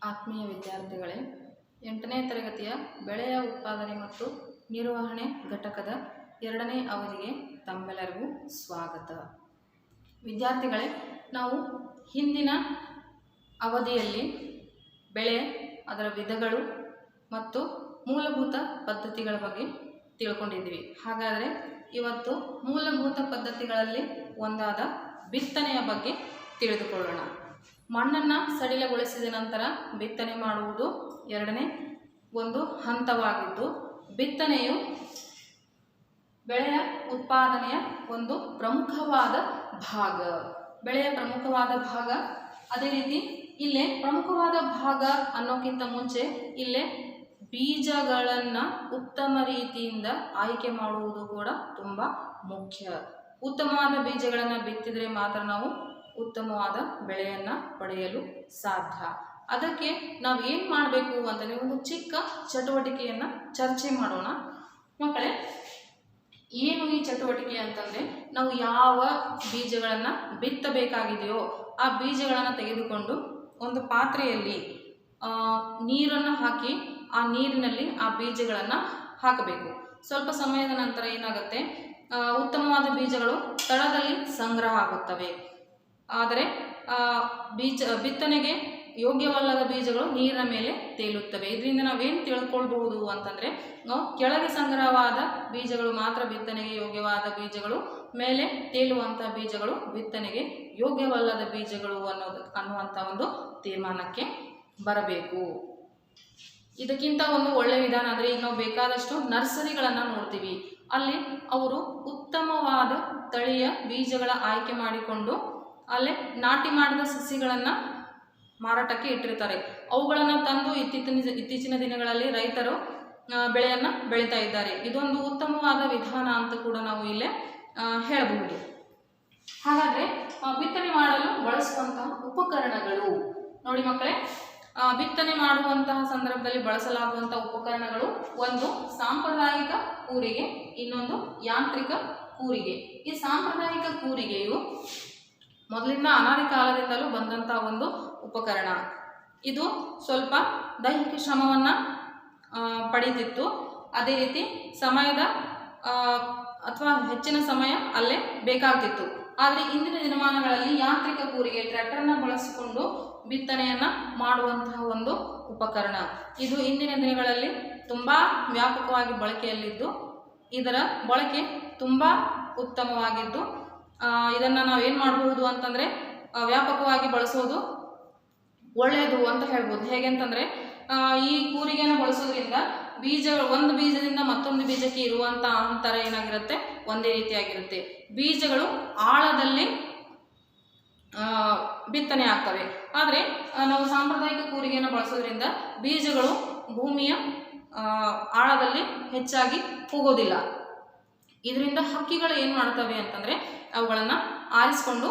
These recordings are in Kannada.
ಆತ್ಮೀಯ ವಿದ್ಯಾರ್ಥಿಗಳೇ, 8ನೇ ತರಗತಿಯ ಬೆಳೆಯ ಉತ್ಪಾದನೆ ಮತ್ತು ನಿರ್ವಹಣೆ ಘಟಕದ 2ನೇ ಅವಧಿಗೆ ತಮ್ಮೆಲ್ಲರಿಗೂ ಸ್ವಾಗತ. ವಿದ್ಯಾರ್ಥಿಗಳೇ, ನಾವು ಹಿಂದಿನ ಅವಧಿಯಲ್ಲಿ ಬೆಳೆ, ಅದರ ವಿಧಗಳು ಮತ್ತು ಮೂಲಭೂತ ಪದ್ಧತಿಗಳ ಬಗ್ಗೆ ತಿಳ್ಕೊಂಡಿದ್ವಿ. ಹಾಗಾದರೆ ಇವತ್ತು ಮೂಲಭೂತ ಪದ್ಧತಿಗಳಲ್ಲಿ ಒಂದಾದ ಬಿತ್ತನೆಯ ಬಗ್ಗೆ ತಿಳಿದುಕೊಳ್ಳೋಣ. ಮಣ್ಣನ್ನು ಸಡಿಲಗೊಳಿಸಿದ ನಂತರ ಬಿತ್ತನೆ ಮಾಡುವುದು 2ನೇ ಒಂದು ಹಂತವಾಗಿದ್ದು, ಬಿತ್ತನೆಯು ಬೆಳೆಯ ಉತ್ಪಾದನೆಯ ಒಂದು ಪ್ರಮುಖವಾದ ಭಾಗ, ಬೆಳೆಯ ಪ್ರಮುಖವಾದ ಭಾಗ. ಅದೇ ರೀತಿ ಇಲ್ಲೇ ಪ್ರಮುಖವಾದ ಭಾಗ ಅನ್ನೋಕ್ಕಿಂತ ಮುಂಚೆ ಇಲ್ಲೇ ಬೀಜಗಳನ್ನು ಉತ್ತಮ ರೀತಿಯಿಂದ ಆಯ್ಕೆ ಮಾಡುವುದು ಕೂಡ ತುಂಬ ಮುಖ್ಯ. ಉತ್ತಮವಾದ ಬೀಜಗಳನ್ನು ಬಿತ್ತಿದರೆ ಮಾತ್ರ ನಾವು ಉತ್ತಮವಾದ ಬೆಳೆಯನ್ನು ಪಡೆಯಲು ಸಾಧ್ಯ. ಅದಕ್ಕೆ ನಾವು ಏನು ಮಾಡಬೇಕು ಅಂತಂದರೆ ಒಂದು ಚಿಕ್ಕ ಚಟುವಟಿಕೆಯನ್ನು ಚರ್ಚೆ ಮಾಡೋಣ. ಮಕ್ಕಳೇ, ಏನು ಈ ಚಟುವಟಿಕೆ ಅಂತಂದರೆ, ನಾವು ಯಾವ ಬೀಜಗಳನ್ನು ಬಿತ್ತಬೇಕಾಗಿದೆಯೋ ಆ ಬೀಜಗಳನ್ನು ತೆಗೆದುಕೊಂಡು ಒಂದು ಪಾತ್ರೆಯಲ್ಲಿ ನೀರನ್ನು ಹಾಕಿ ಆ ನೀರಿನಲ್ಲಿ ಆ ಬೀಜಗಳನ್ನು ಹಾಕಬೇಕು. ಸ್ವಲ್ಪ ಸಮಯದ ನಂತರ ಏನಾಗುತ್ತೆ, ಉತ್ತಮವಾದ ಬೀಜಗಳು ತಳದಲ್ಲಿ ಸಂಗ್ರಹ ಆಗುತ್ತವೆ. ಆದರೆ ಬಿತ್ತನೆಗೆ ಯೋಗ್ಯವಲ್ಲದ ಬೀಜಗಳು ನೀರಿನ ಮೇಲೆ ತೇಲುತ್ತವೆ. ಇದರಿಂದ ನಾವೇನು ತಿಳ್ಕೊಳ್ಬಹುದು ಅಂತಂದರೆ, ಕೆಳಗೆ ಸಂಗ್ರಹವಾದ ಬೀಜಗಳು ಮಾತ್ರ ಬಿತ್ತನೆಗೆ ಯೋಗ್ಯವಾದ ಬೀಜಗಳು, ಮೇಲೆ ತೇಲುವಂಥ ಬೀಜಗಳು ಬಿತ್ತನೆಗೆ ಯೋಗ್ಯವಲ್ಲದ ಬೀಜಗಳು ಅನ್ನುವಂಥ ಒಂದು ತೀರ್ಮಾನಕ್ಕೆ ಬರಬೇಕು. ಇದಕ್ಕಿಂತ ಒಂದು ಒಳ್ಳೆಯ ವಿಧಾನ ಅಂದರೆ, ಈಗ ನಾವು ಬೇಕಾದಷ್ಟು ನರ್ಸರಿಗಳನ್ನು ನೋಡ್ತೀವಿ. ಅಲ್ಲಿ ಅವರು ಉತ್ತಮವಾದ ತಳಿಯ ಬೀಜಗಳ ಆಯ್ಕೆ ಮಾಡಿಕೊಂಡು ಅಲ್ಲೇ ನಾಟಿ ಮಾಡಿದ ಸಸಿಗಳನ್ನು ಮಾರಾಟಕ್ಕೆ ಇಟ್ಟಿರ್ತಾರೆ. ಅವುಗಳನ್ನು ತಂದು ಇತ್ತೀಚಿನ ದಿನಗಳಲ್ಲಿ ರೈತರು ಬೆಳೆಯನ್ನು ಬೆಳೀತಾ ಇದ್ದಾರೆ. ಇದೊಂದು ಉತ್ತಮವಾದ ವಿಧಾನ ಅಂತ ಕೂಡ ನಾವು ಇಲ್ಲೇ ಹೇಳಬಹುದು. ಹಾಗಾದರೆ ಬಿತ್ತನೆ ಮಾಡಲು ಬಳಸುವಂತಹ ಉಪಕರಣಗಳು ನೋಡಿ ಮಕ್ಕಳೇ. ಬಿತ್ತನೆ ಮಾಡುವಂತಹ ಸಂದರ್ಭದಲ್ಲಿ ಬಳಸಲಾಗುವಂತಹ ಉಪಕರಣಗಳು, ಒಂದು ಸಾಂಪ್ರದಾಯಿಕ ಕೂರಿಗೆ, ಇನ್ನೊಂದು ಯಾಂತ್ರಿಕ ಕೂರಿಗೆ. ಈ ಸಾಂಪ್ರದಾಯಿಕ ಕೂರಿಗೆಯು ಮೊದಲಿಂದ ಅನಾದಿ ಕಾಲದಿಂದಲೂ ಬಂದಂತಹ ಒಂದು ಉಪಕರಣ. ಇದು ಸ್ವಲ್ಪ ದೈಹಿಕ ಶ್ರಮವನ್ನು ಪಡೀತಿತ್ತು. ಅದೇ ರೀತಿ ಸಮಯದ ಅಥವಾ ಹೆಚ್ಚಿನ ಸಮಯ ಅಲ್ಲೇ ಬೇಕಾಗ್ತಿತ್ತು. ಆದರೆ ಇಂದಿನ ದಿನಮಾನಗಳಲ್ಲಿ ಯಾಂತ್ರಿಕ ಕೂರಿಗೆ, ಟ್ರ್ಯಾಕ್ಟರ್ನ ಬಳಸಿಕೊಂಡು ಬಿತ್ತನೆಯನ್ನು ಮಾಡುವಂತಹ ಒಂದು ಉಪಕರಣ. ಇದು ಇಂದಿನ ದಿನಗಳಲ್ಲಿ ತುಂಬ ವ್ಯಾಪಕವಾಗಿ ಬಳಕೆಯಲ್ಲಿದ್ದು, ಇದರ ಬಳಕೆ ತುಂಬ ಉತ್ತಮವಾಗಿದ್ದು, ಇದನ್ನು ನಾವೇನು ಮಾಡಬಹುದು ಅಂತಂದರೆ, ವ್ಯಾಪಕವಾಗಿ ಬಳಸೋದು ಒಳ್ಳೆಯದು ಅಂತ ಹೇಳ್ಬೋದು. ಹೇಗೆ ಅಂತಂದರೆ, ಈ ಕೂರಿಗೆಯನ್ನು ಬಳಸೋದ್ರಿಂದ ಒಂದು ಬೀಜದಿಂದ ಮತ್ತೊಂದು ಬೀಜಕ್ಕೆ ಇರುವಂಥ ಅಂತರ ಏನಾಗಿರುತ್ತೆ, ಒಂದೇ ರೀತಿಯಾಗಿರುತ್ತೆ. ಬೀಜಗಳು ಆಳದಲ್ಲಿ ಬಿತ್ತನೆ ಆಗ್ತವೆ. ಆದರೆ ನಾವು ಸಾಂಪ್ರದಾಯಿಕ ಕೂರಿಗೆಯನ್ನು ಬಳಸೋದ್ರಿಂದ ಬೀಜಗಳು ಭೂಮಿಯ ಆಳದಲ್ಲಿ ಹೆಚ್ಚಾಗಿ ಹೋಗೋದಿಲ್ಲ. ಇದರಿಂದ ಹಕ್ಕಿಗಳು ಏನು ಮಾಡ್ತವೆ ಅಂತಂದರೆ, ಅವುಗಳನ್ನು ಆರಿಸಿಕೊಂಡು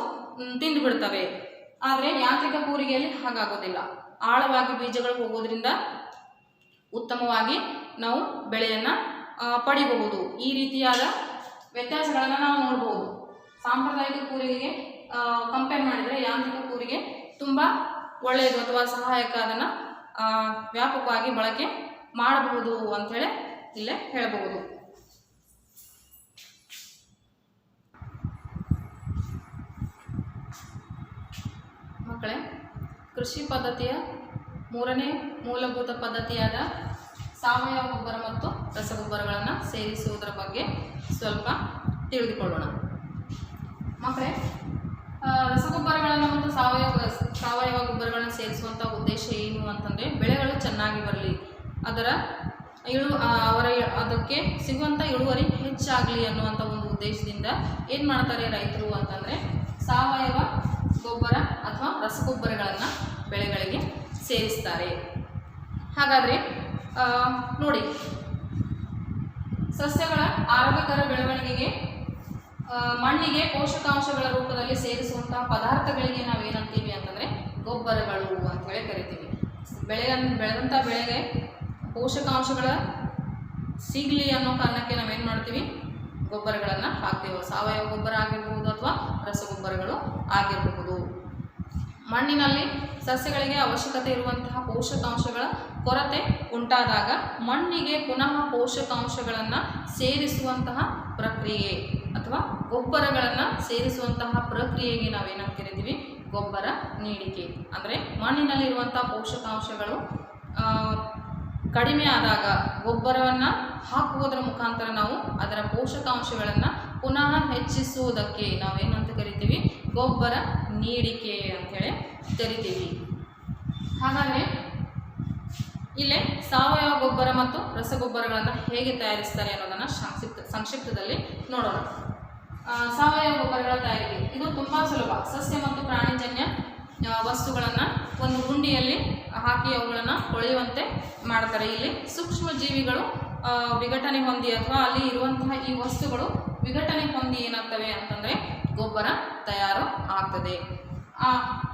ತಿಂದು ಬಿಡ್ತವೆ. ಆದರೆ ಯಾಂತ್ರಿಕ ಕೂರಿಗೆಯಲ್ಲಿ ಹಾಗಾಗೋದಿಲ್ಲ. ಆಳವಾಗಿ ಬೀಜಗಳು ಹೋಗೋದ್ರಿಂದ ಉತ್ತಮವಾಗಿ ನಾವು ಬೆಳೆಯನ್ನು ಪಡಿಬಹುದು. ಈ ರೀತಿಯಾದ ವ್ಯತ್ಯಾಸಗಳನ್ನು ನಾವು ನೋಡ್ಬೋದು. ಸಾಂಪ್ರದಾಯಿಕ ಕೂರಿಗೆಗೆ ಕಂಪೇರ್ ಮಾಡಿದರೆ ಯಾಂತ್ರಿಕ ಕೂರಿಗೆ ತುಂಬ ಒಳ್ಳೆಯದು ಅಥವಾ ಸಹಾಯಕ. ಅದನ್ನು ವ್ಯಾಪಕವಾಗಿ ಬಳಕೆ ಮಾಡಬಹುದು ಅಂಥೇಳಿ ಇಲ್ಲೇ ಹೇಳಬಹುದು. ಮಕ್ಕಳೇ, ಕೃಷಿ ಪದ್ಧತಿಯ 3ನೇ ಮೂಲಭೂತ ಪದ್ಧತಿಯಾದ ಸಾವಯವ ಗೊಬ್ಬರ ಮತ್ತು ರಸಗೊಬ್ಬರಗಳನ್ನು ಸೇರಿಸುವುದರ ಬಗ್ಗೆ ಸ್ವಲ್ಪ ತಿಳಿದುಕೊಳ್ಳೋಣ. ಮಕ್ಕಳೇ, ರಸಗೊಬ್ಬರಗಳನ್ನು ಮತ್ತು ಸಾವಯವ ಗೊಬ್ಬರಗಳನ್ನು ಸೇರಿಸುವಂಥ ಉದ್ದೇಶ ಏನು ಅಂತಂದರೆ, ಬೆಳೆಗಳು ಚೆನ್ನಾಗಿ ಬರಲಿ, ಅದಕ್ಕೆ ಸಿಗುವಂಥ ಇಳುವರಿ ಹೆಚ್ಚಾಗಲಿ ಅನ್ನುವಂಥ ಒಂದು ಉದ್ದೇಶದಿಂದ ಏನು ಮಾಡ್ತಾರೆ ರೈತರು ಅಂತಂದರೆ, ಸಾವಯವ ಗೊಬ್ಬರ ಅಥವಾ ರಸಗೊಬ್ಬರಗಳನ್ನು ಬೆಳೆಗಳಿಗೆ ಸೇರಿಸ್ತಾರೆ. ಹಾಗಾದರೆ ನೋಡಿ, ಸಸ್ಯಗಳ ಆರೋಗ್ಯಕರ ಬೆಳವಣಿಗೆಗೆ ಮಣ್ಣಿಗೆ ಪೋಷಕಾಂಶಗಳ ರೂಪದಲ್ಲಿ ಸೇರಿಸುವಂತಹ ಪದಾರ್ಥಗಳಿಗೆ ನಾವೇನಂತೀವಿ ಅಂತಂದರೆ ಗೊಬ್ಬರಗಳು ಅಂತ ಹೇಳಿ ಕರಿತೀವಿ. ಬೆಳೆದಂಥ ಬೆಳೆಗೆ ಪೋಷಕಾಂಶಗಳ ಸಿಗಲಿ ಅನ್ನೋ ಕಾರಣಕ್ಕೆ ನಾವೇನು ಮಾಡ್ತೀವಿ, ಗೊಬ್ಬರಗಳನ್ನು ಹಾಕ್ತೇವೆ. ಸಾವಯವ ಗೊಬ್ಬರ ಆಗಿರಬಹುದು ಅಥವಾ ರಸಗೊಬ್ಬರಗಳು ಆಗಿರಬಹುದು. ಮಣ್ಣಿನಲ್ಲಿ ಸಸ್ಯಗಳಿಗೆ ಅವಶ್ಯಕತೆ ಇರುವಂತಹ ಪೋಷಕಾಂಶಗಳ ಕೊರತೆ ಉಂಟಾದಾಗ ಮಣ್ಣಿಗೆ ಪುನಃ ಪೋಷಕಾಂಶಗಳನ್ನು ಸೇರಿಸುವಂತಹ ಪ್ರಕ್ರಿಯೆ ಅಥವಾ ಗೊಬ್ಬರಗಳನ್ನು ಸೇರಿಸುವಂತಹ ಪ್ರಕ್ರಿಯೆಗೆ ನಾವೇನಂತ ಕರಿತೀವಿ, ಗೊಬ್ಬರ ನೀಡಿಕೆ. ಅಂದರೆ ಮಣ್ಣಿನಲ್ಲಿರುವಂಥ ಪೋಷಕಾಂಶಗಳು ಕಡಿಮೆ ಆದಾಗ ಗೊಬ್ಬರವನ್ನು ಹಾಕುವುದರ ಮುಖಾಂತರ ನಾವು ಅದರ ಪೋಷಕಾಂಶಗಳನ್ನು ಪುನಃ ಹೆಚ್ಚಿಸುವುದಕ್ಕೆ ನಾವೇನಂತ ಕರಿತೀವಿ, ಗೊಬ್ಬರ ನೀಡಿಕೆ ಅಂತೇಳಿ ಕರಿತೀವಿ. ಹಾಗಾದರೆ ಇಲ್ಲೇ ಸಾವಯವ ಗೊಬ್ಬರ ಮತ್ತು ರಸಗೊಬ್ಬರಗಳನ್ನು ಹೇಗೆ ತಯಾರಿಸ್ತಾರೆ ಅನ್ನೋದನ್ನು ಸಂಕ್ಷಿಪ್ತದಲ್ಲಿ ನೋಡೋಣ. ಸಾವಯವ ಗೊಬ್ಬರಗಳ ತಯಾರಿಕೆ ಇದು ತುಂಬ ಸುಲಭ. ಸಸ್ಯ ಮತ್ತು ಪ್ರಾಣಿಜನ್ಯ ವಸ್ತುಗಳನ್ನು ಒಂದು ಗುಂಡಿಯಲ್ಲಿ ಹಾಕಿ ಅವುಗಳನ್ನು ಕೊಳೆಯುವಂತೆ ಮಾಡ್ತಾರೆ. ಇಲ್ಲಿ ಸೂಕ್ಷ್ಮ ಜೀವಿಗಳು ವಿಘಟನೆ ಹೊಂದಿ ಅಥವಾ ಅಲ್ಲಿ ಇರುವಂತಹ ಈ ವಸ್ತುಗಳು ವಿಘಟನೆ ಹೊಂದಿ ಏನಾಗ್ತವೆ ಅಂತಂದರೆ ಗೊಬ್ಬರ ತಯಾರು ಆಗ್ತದೆ.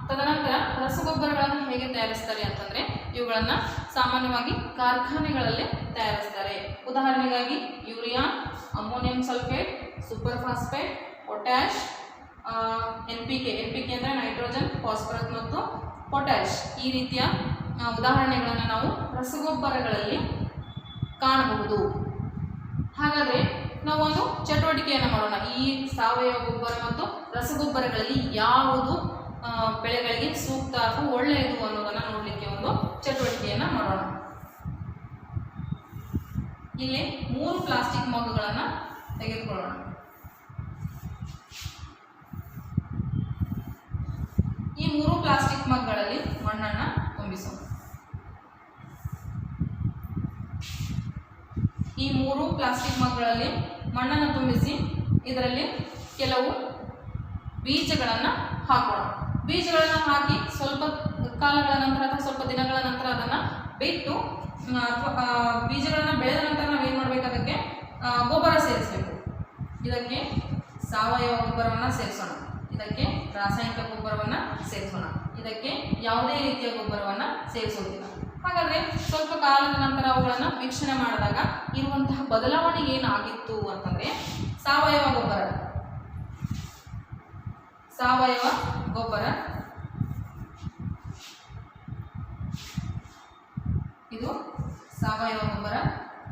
ತದನಂತರ ರಸಗೊಬ್ಬರಗಳನ್ನು ಹೇಗೆ ತಯಾರಿಸ್ತಾರೆ ಅಂತಂದರೆ ಇವುಗಳನ್ನು ಸಾಮಾನ್ಯವಾಗಿ ಕಾರ್ಖಾನೆಗಳಲ್ಲಿ ತಯಾರಿಸ್ತಾರೆ. ಉದಾಹರಣೆಗಾಗಿ urea, ammonium sulphate, super phosphate, potash, NPK ಅಂದರೆ ನೈಟ್ರೋಜನ್, ಫಾಸ್ಫರಸ್ ಮತ್ತು ಪೊಟ್ಯಾಶ್ ಈ ರೀತಿಯ ಉದಾಹರಣೆಗಳನ್ನು ನಾವು ರಸಗೊಬ್ಬರಗಳಲ್ಲಿ ಕಾಣಬಹುದು. ಹಾಗಾದರೆ ನಾವು ಒಂದು ಚಟುವಟಿಕೆಯನ್ನು ಮಾಡೋಣ. ಈ ಸಾವಯವ ಗೊಬ್ಬರ ಮತ್ತು ರಸಗೊಬ್ಬರಗಳಲ್ಲಿ ಯಾವುದು ಬೆಳೆಗಳಿಗೆ ಸೂಕ್ತ ಅಥವಾ ಒಳ್ಳೆಯದು ಅನ್ನೋದನ್ನು ನೋಡಲಿಕ್ಕೆ ಒಂದು ಚಟುವಟಿಕೆಯನ್ನು ಮಾಡೋಣ. ಇಲ್ಲಿ 3 ಪ್ಲಾಸ್ಟಿಕ್ ಮಗ್ಗುಗಳನ್ನು ತೆಗೆದುಕೊಳ್ಳೋಣ. ಈ 3 ಪ್ಲಾಸ್ಟಿಕ್ ಮಗ್ಗಳಲ್ಲಿ ಮಣ್ಣನ್ನು ತುಂಬಿಸೋಣ. ಈ 3 ಪ್ಲಾಸ್ಟಿಕ್ ಮಗ್ಗಳಲ್ಲಿ ಮಣ್ಣನ್ನು ತುಂಬಿಸಿ ಇದರಲ್ಲಿ ಕೆಲವು ಬೀಜಗಳನ್ನು ಹಾಕೋಣ. ಬೀಜಗಳನ್ನು ಹಾಕಿ ಸ್ವಲ್ಪ ಕಾಲಗಳ ನಂತರ ಅಥವಾ ಸ್ವಲ್ಪ ದಿನಗಳ ನಂತರ ಅದನ್ನು ಬಿಟ್ಟು ಅಥವಾ ಬೀಜಗಳನ್ನು ಬೆಳೆದ ನಂತರ ನಾವೇನು ಮಾಡಬೇಕು, ಅದಕ್ಕೆ ಗೊಬ್ಬರ ಸೇರಿಸಬೇಕು. ಇದಕ್ಕೆ ಸಾವಯವ ಗೊಬ್ಬರವನ್ನು ಸೇರಿಸೋಣ, ಇದಕ್ಕೆ ರಾಸಾಯನಿಕ ಗೊಬ್ಬರವನ್ನು ಸೇರಿಸೋಣ, ಇದಕ್ಕೆ ಯಾವುದೇ ರೀತಿಯ ಗೊಬ್ಬರವನ್ನು ಸೇರಿಸೋದಿಲ್ಲ. ಹಾಗಾದರೆ ಸ್ವಲ್ಪ ಕಾಲದ ನಂತರ ಅವುಗಳನ್ನು ವೀಕ್ಷಣೆ ಮಾಡಿದಾಗ ಇರುವಂತಹ ಬದಲಾವಣೆ ಏನಾಗಿತ್ತು ಅಂತಂದರೆ ಸಾವಯವ ಗೊಬ್ಬರ ಇದು ಸಾವಯವ ಗೊಬ್ಬರ,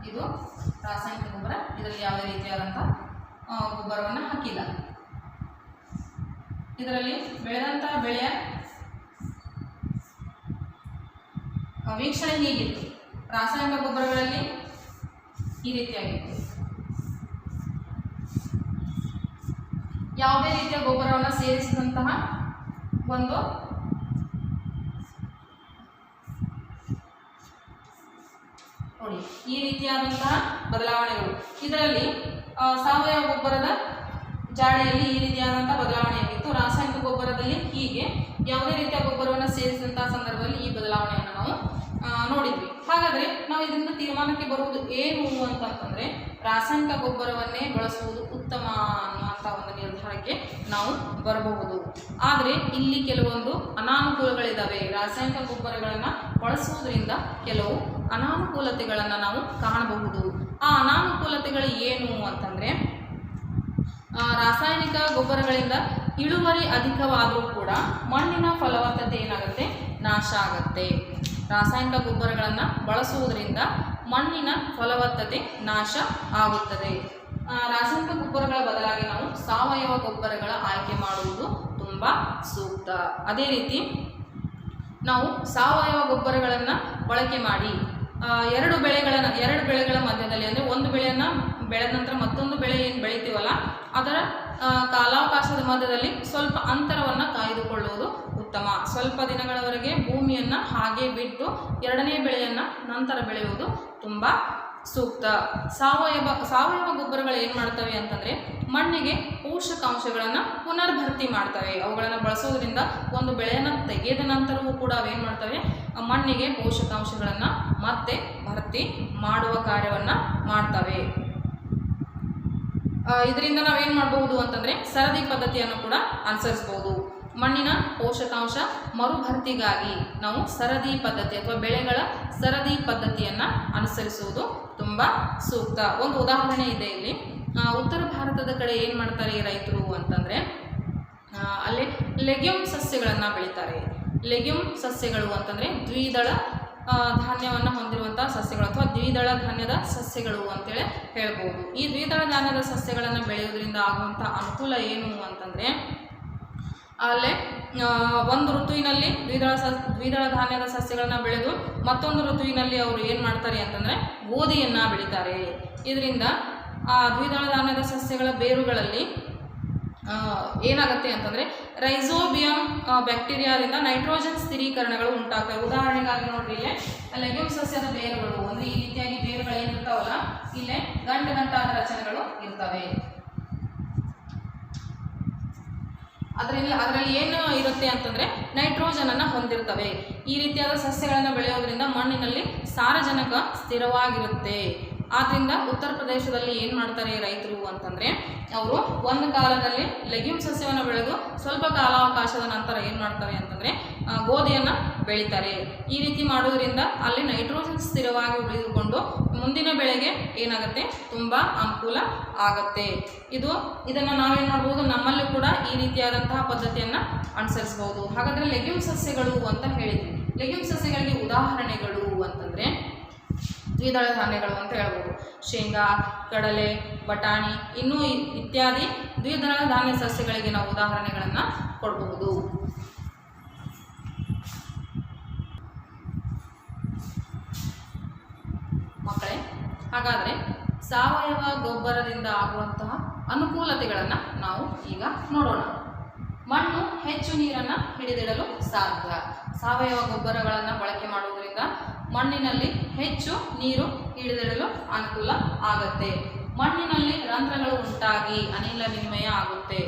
ಇದು ರಾಸಾಯನಿಕ ಗೊಬ್ಬರ. ಇದರಲ್ಲಿ ಯಾವುದೇ ರೀತಿಯಾದಂಥ ಗೊಬ್ಬರವನ್ನು ಹಾಕಿಲ್ಲ. ಇದರಲ್ಲಿ ಬೆಳೆದಂತಹ ಬೆಳೆಯ ವೀಕ್ಷಣೆ ಹೀಗಿತ್ತು. ರಾಸಾಯನಿಕ ಗೊಬ್ಬರಗಳಲ್ಲಿ ಈ ರೀತಿಯಾಗಿತ್ತು. ಯಾವುದೇ ರೀತಿಯ ಗೊಬ್ಬರವನ್ನು ಸೇರಿಸಿದಂತಹ ಒಂದು ನೋಡಿ ಈ ರೀತಿಯಾದಂತಹ ಬದಲಾವಣೆಗಳು. ಇದರಲ್ಲಿ ಸಾವಯವ ಗೊಬ್ಬರದ ಜಾಡಿಯಲ್ಲಿ ಈ ರೀತಿಯಾದಂತಹ ಬದಲಾವಣೆಯಾಗಿತ್ತು. ರಾಸಾಯನಿಕ ಗೊಬ್ಬರದಲ್ಲಿ ಹೀಗೆ ಯಾವುದೇ ರೀತಿಯ ಗೊಬ್ಬರವನ್ನು ಸೇರಿಸಿದಂತಹ ಸಂದರ್ಭದಲ್ಲಿ ಈ ಬದಲಾವಣೆಯನ್ನು ನಾವು ನೋಡಿದ್ವಿ. ಹಾಗಾದರೆ ನಾವು ಇದರಿಂದ ತೀರ್ಮಾನಕ್ಕೆ ಬರುವುದು ಏನು ಅಂತಂತಂದರೆ ರಾಸಾಯನಿಕ ಗೊಬ್ಬರವನ್ನೇ ಬಳಸುವುದು ಉತ್ತಮ ಅನ್ನುವಂಥ ಒಂದು ನಿರ್ಧಾರಕ್ಕೆ ನಾವು ಬರಬಹುದು. ಆದರೆ ಇಲ್ಲಿ ಕೆಲವೊಂದು ಅನಾನುಕೂಲಗಳಿದ್ದಾವೆ. ರಾಸಾಯನಿಕ ಗೊಬ್ಬರಗಳನ್ನು ಬಳಸುವುದರಿಂದ ಕೆಲವು ಅನಾನುಕೂಲತೆಗಳನ್ನು ನಾವು ಕಾಣಬಹುದು. ಆ ಅನಾನುಕೂಲತೆಗಳು ಏನು ಅಂತಂದರೆ ರಾಸಾಯನಿಕ ಗೊಬ್ಬರಗಳಿಂದ ಇಳುವರಿ ಅಧಿಕವಾದರೂ ಕೂಡ ಮಣ್ಣಿನ ಫಲವತ್ತತೆ ಏನಾಗುತ್ತೆ, ನಾಶ ಆಗುತ್ತೆ. ರಾಸಾಯನಿಕ ಗೊಬ್ಬರಗಳನ್ನು ಬಳಸುವುದರಿಂದ ಮಣ್ಣಿನ ಫಲವತ್ತತೆ ನಾಶ ಆಗುತ್ತದೆ. ರಾಸಾಯನಿಕ ಗೊಬ್ಬರಗಳ ಬದಲಾಗಿ ನಾವು ಸಾವಯವ ಗೊಬ್ಬರಗಳ ಆಯ್ಕೆ ಮಾಡುವುದು ತುಂಬ ಸೂಕ್ತ. ಅದೇ ರೀತಿ ನಾವು ಸಾವಯವ ಗೊಬ್ಬರಗಳನ್ನು ಬಳಕೆ ಮಾಡಿ ಎರಡು ಬೆಳೆಗಳ ಮಧ್ಯದಲ್ಲಿ ಅಂದರೆ ಒಂದು ಬೆಳೆಯನ್ನು ಬೆಳೆದ ನಂತರ ಮತ್ತೊಂದು ಬೆಳೆ ಏನು ಬೆಳಿತೀವಲ್ಲ ಅದರ ಕಾಲಾವಕಾಶದ ಮಧ್ಯದಲ್ಲಿ ಸ್ವಲ್ಪ ಅಂತರವನ್ನು ಕಾಯ್ದುಕೊಳ್ಳುವುದು ಉತ್ತಮ. ಸ್ವಲ್ಪ ದಿನಗಳವರೆಗೆ ಭೂಮಿಯನ್ನು ಹಾಗೆ ಬಿಟ್ಟು ಎರಡನೇ ಬೆಳೆಯನ್ನು ನಂತರ ಬೆಳೆಯುವುದು ತುಂಬ ಸೂಕ್ತ. ಸಾವಯವ ಗೊಬ್ಬರಗಳು ಏನು ಮಾಡ್ತವೆ ಅಂತಂದರೆ ಮಣ್ಣಿಗೆ ಪೋಷಕಾಂಶಗಳನ್ನು ಪುನರ್ಭರ್ತಿ ಮಾಡ್ತವೆ. ಅವುಗಳನ್ನು ಬಳಸೋದ್ರಿಂದ ಒಂದು ಬೆಳೆಯನ್ನು ತೆಗೆದ ನಂತರವೂ ಕೂಡ ಅವೇನು ಮಾಡ್ತವೆ, ಮಣ್ಣಿಗೆ ಪೋಷಕಾಂಶಗಳನ್ನು ಮತ್ತೆ ಭರ್ತಿ ಮಾಡುವ ಕಾರ್ಯವನ್ನು ಮಾಡ್ತವೆ. ಇದರಿಂದ ನಾವೇನು ಮಾಡಬಹುದು ಅಂತಂದರೆ ಸರದಿ ಪದ್ಧತಿಯನ್ನು ಕೂಡ ಅನುಸರಿಸಬಹುದು. ಮಣ್ಣಿನ ಪೋಷಕಾಂಶ ಮರುಭರ್ತಿಗಾಗಿ ನಾವು ಸರದಿ ಪದ್ಧತಿ ಅಥವಾ ಬೆಳೆಗಳ ಸರದಿ ಪದ್ಧತಿಯನ್ನು ಅನುಸರಿಸುವುದು ತುಂಬ ಸೂಕ್ತ. ಒಂದು ಉದಾಹರಣೆ ಇದೆ ಇಲ್ಲಿ. ಉತ್ತರ ಭಾರತದ ಕಡೆ ಏನು ಮಾಡ್ತಾರೆ ರೈತರು ಅಂತಂದರೆ ಅಲ್ಲಿ ಲೆಗ್ಯೂಮ್ ಸಸ್ಯಗಳನ್ನು ಬೆಳೀತಾರೆ. ಲೆಗ್ಯೂಮ್ ಸಸ್ಯಗಳು ಅಂತಂದರೆ ದ್ವಿದಳ ಧಾನ್ಯವನ್ನು ಹೊಂದಿರುವಂತಹ ಸಸ್ಯಗಳು ಅಥವಾ ದ್ವಿದಳ ಧಾನ್ಯದ ಸಸ್ಯಗಳು ಅಂತೇಳಿ ಹೇಳ್ಬೋದು. ಈ ದ್ವಿದಳ ಧಾನ್ಯದ ಸಸ್ಯಗಳನ್ನು ಬೆಳೆಯೋದ್ರಿಂದ ಆಗುವಂಥ ಅನುಕೂಲ ಏನು ಅಂತಂದರೆ, ಅಲ್ಲೇ ಒಂದು ಋತುವಿನಲ್ಲಿ ದ್ವಿದಳ ಧಾನ್ಯದ ಸಸ್ಯಗಳನ್ನ ಬೆಳೆದು ಮತ್ತೊಂದು ಋತುವಿನಲ್ಲಿ ಅವರು ಏನು ಮಾಡ್ತಾರೆ ಅಂತಂದರೆ ಗೋಧಿಯನ್ನು ಬೆಳೀತಾರೆ. ಇದರಿಂದ ಆ ದ್ವಿದಳ ಧಾನ್ಯದ ಸಸ್ಯಗಳ ಬೇರುಗಳಲ್ಲಿ ಏನಾಗುತ್ತೆ ಅಂತಂದರೆ ರೈಸೋಬಿಯಂ ಬ್ಯಾಕ್ಟೀರಿಯಾದಿಂದ ನೈಟ್ರೋಜನ್ ಸ್ಥಿರೀಕರಣಗಳು ಉಂಟಾಗ್ತವೆ. ಉದಾಹರಣೆಗಾಗಿ ನೋಡ್ರಿ, ಇಲ್ಲೇ ಲೆಗ್ಯೂಮ್ ಸಸ್ಯದ ಬೇರುಗಳು ಅಂದರೆ ಈ ರೀತಿಯಾಗಿ ಬೇರುಗಳು ಏನಿರ್ತಾವಲ್ಲ, ಇಲ್ಲೇ ಗಂಟಾದ ರಚನೆಗಳು ಇರ್ತವೆ. ಅದರಲ್ಲಿ ಏನು ಇರುತ್ತೆ ಅಂತಂದರೆ ನೈಟ್ರೋಜನನ್ನು ಹೊಂದಿರ್ತವೆ. ಈ ರೀತಿಯಾದ ಸಸ್ಯಗಳನ್ನು ಬೆಳೆಯೋದ್ರಿಂದ ಮಣ್ಣಿನಲ್ಲಿ ಸಾರಜನಕ ಸ್ಥಿರವಾಗಿರುತ್ತೆ. ಆದ್ದರಿಂದ ಉತ್ತರ ಪ್ರದೇಶದಲ್ಲಿ ಏನು ಮಾಡ್ತಾರೆ ರೈತರು ಅಂತಂದರೆ, ಅವರು ಒಂದು ಕಾಲದಲ್ಲಿ ಲೆಗ್ಯೂಮ್ ಸಸ್ಯವನ್ನು ಬೆಳೆದು ಸ್ವಲ್ಪ ಕಾಲಾವಕಾಶದ ನಂತರ ಏನು ಮಾಡ್ತಾರೆ ಅಂತಂದರೆ ಗೋಧಿಯನ್ನು ಬೆಳೀತಾರೆ. ಈ ರೀತಿ ಮಾಡೋದ್ರಿಂದ ಅಲ್ಲಿ ನೈಟ್ರೋಜನ್ ಸ್ಥಿರವಾಗಿ ಉಳಿದುಕೊಂಡು ಮುಂದಿನ ಬೆಳೆಗೆ ಏನಾಗುತ್ತೆ, ತುಂಬ ಅನುಕೂಲ ಆಗುತ್ತೆ. ಇದನ್ನು ನಾವೇನು ಮಾಡ್ಬೋದು, ನಮ್ಮಲ್ಲಿ ಕೂಡ ಈ ರೀತಿಯಾದಂತಹ ಪದ್ಧತಿಯನ್ನು ಅನುಸರಿಸ್ಬೋದು. ಹಾಗಾದರೆ ಲೆಗ್ಯೂಮ್ ಸಸ್ಯಗಳು ಅಂತ ಹೇಳಿದ್ವಿ. ಲೆಗ್ಯೂಮ್ ಸಸ್ಯಗಳಿಗೆ ಉದಾಹರಣೆಗಳು ಅಂತಂದರೆ ದ್ವಿದಳ ಧಾನ್ಯಗಳು ಅಂತ ಹೇಳ್ಬೋದು. ಶೇಂಗಾ, ಕಡಲೆ, ಬಟಾಣಿ ಇನ್ನೂ ಇತ್ಯಾದಿ ದ್ವಿದಳ ಧಾನ್ಯ ಸಸ್ಯಗಳಿಗೆ ನಾವು ಉದಾಹರಣೆಗಳನ್ನು ಕೊಡಬಹುದು. ಮಕ್ಕಳೇ, ಹಾಗಾದರೆ ಸಾವಯವ ಗೊಬ್ಬರದಿಂದ ಆಗುವಂತಹ ಅನುಕೂಲತೆಗಳನ್ನು ನಾವು ಈಗ ನೋಡೋಣ. ಮಣ್ಣು ಹೆಚ್ಚು ನೀರನ್ನು ಹಿಡಿದಿಡಲು ಸಾಧ್ಯ. ಸಾವಯವ ಗೊಬ್ಬರಗಳನ್ನು ಬಳಕೆ ಮಾಡುವುದರಿಂದ ಮಣ್ಣಿನಲ್ಲಿ ಹೆಚ್ಚು ನೀರು ಹಿಡಿದಿಡಲು ಅನುಕೂಲ ಆಗುತ್ತೆ. ಮಣ್ಣಿನಲ್ಲಿ ರಂಧ್ರಗಳು ಉಂಟಾಗಿ ಅನಿಲ ವಿನಿಮಯ ಆಗುತ್ತೆ.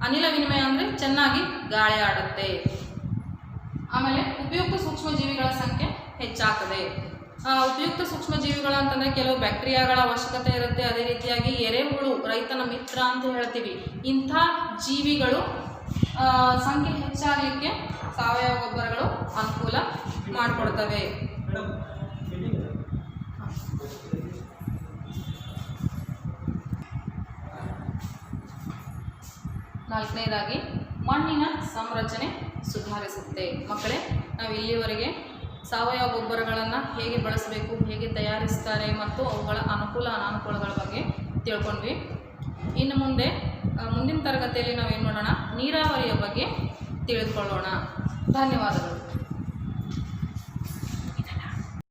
ಅನಿಲ ವಿನಿಮಯ ಅಂದರೆ ಚೆನ್ನಾಗಿ ಗಾಳಿ ಆಡುತ್ತೆ. ಆಮೇಲೆ ಉಪಯುಕ್ತ ಸೂಕ್ಷ್ಮಜೀವಿಗಳ ಸಂಖ್ಯೆ ಹೆಚ್ಚಾಗ್ತದೆ. ಉಪಯುಕ್ತ ಸೂಕ್ಷ್ಮಜೀವಿಗಳು ಅಂತಂದರೆ ಕೆಲವು ಬ್ಯಾಕ್ಟೀರಿಯಾಗಳ ಅವಶ್ಯಕತೆ ಇರುತ್ತೆ. ಅದೇ ರೀತಿಯಾಗಿ ಎರೆಹುಳು, ರೈತನ ಮಿತ್ರ ಅಂತ ಹೇಳ್ತೀವಿ, ಇಂಥ ಜೀವಿಗಳು ಸಂಖ್ಯೆ ಹೆಚ್ಚಾಗಲಿಕ್ಕೆ ಸಾವಯವ ಗೊಬ್ಬರಗಳು ಅನುಕೂಲ ಮಾಡಿಕೊಡ್ತವೆ. ನಾಲ್ಕನೇದಾಗಿ ಮಣ್ಣಿನ ಸಂರಚನೆ ಸುಧಾರಿಸುತ್ತೆ. ಮಕ್ಕಳೇ, ನಾವು ಇಲ್ಲಿವರೆಗೆ ಸಾವಯವ ಗೊಬ್ಬರಗಳನ್ನು ಹೇಗೆ ಬಳಸಬೇಕು, ಹೇಗೆ ತಯಾರಿಸ್ತಾರೆ ಮತ್ತು ಅವುಗಳ ಅನುಕೂಲ ಅನಾನುಕೂಲಗಳ ಬಗ್ಗೆ ತಿಳ್ಕೊಂಡ್ವಿ. ಇನ್ನು ಮುಂದಿನ ತರಗತಿಯಲ್ಲಿ ನಾವೇನು ಮಾಡೋಣ, ನೀರಾವರಿಯ ಬಗ್ಗೆ ತಿಳಿದುಕೊಳ್ಳೋಣ. ಧನ್ಯವಾದಗಳು.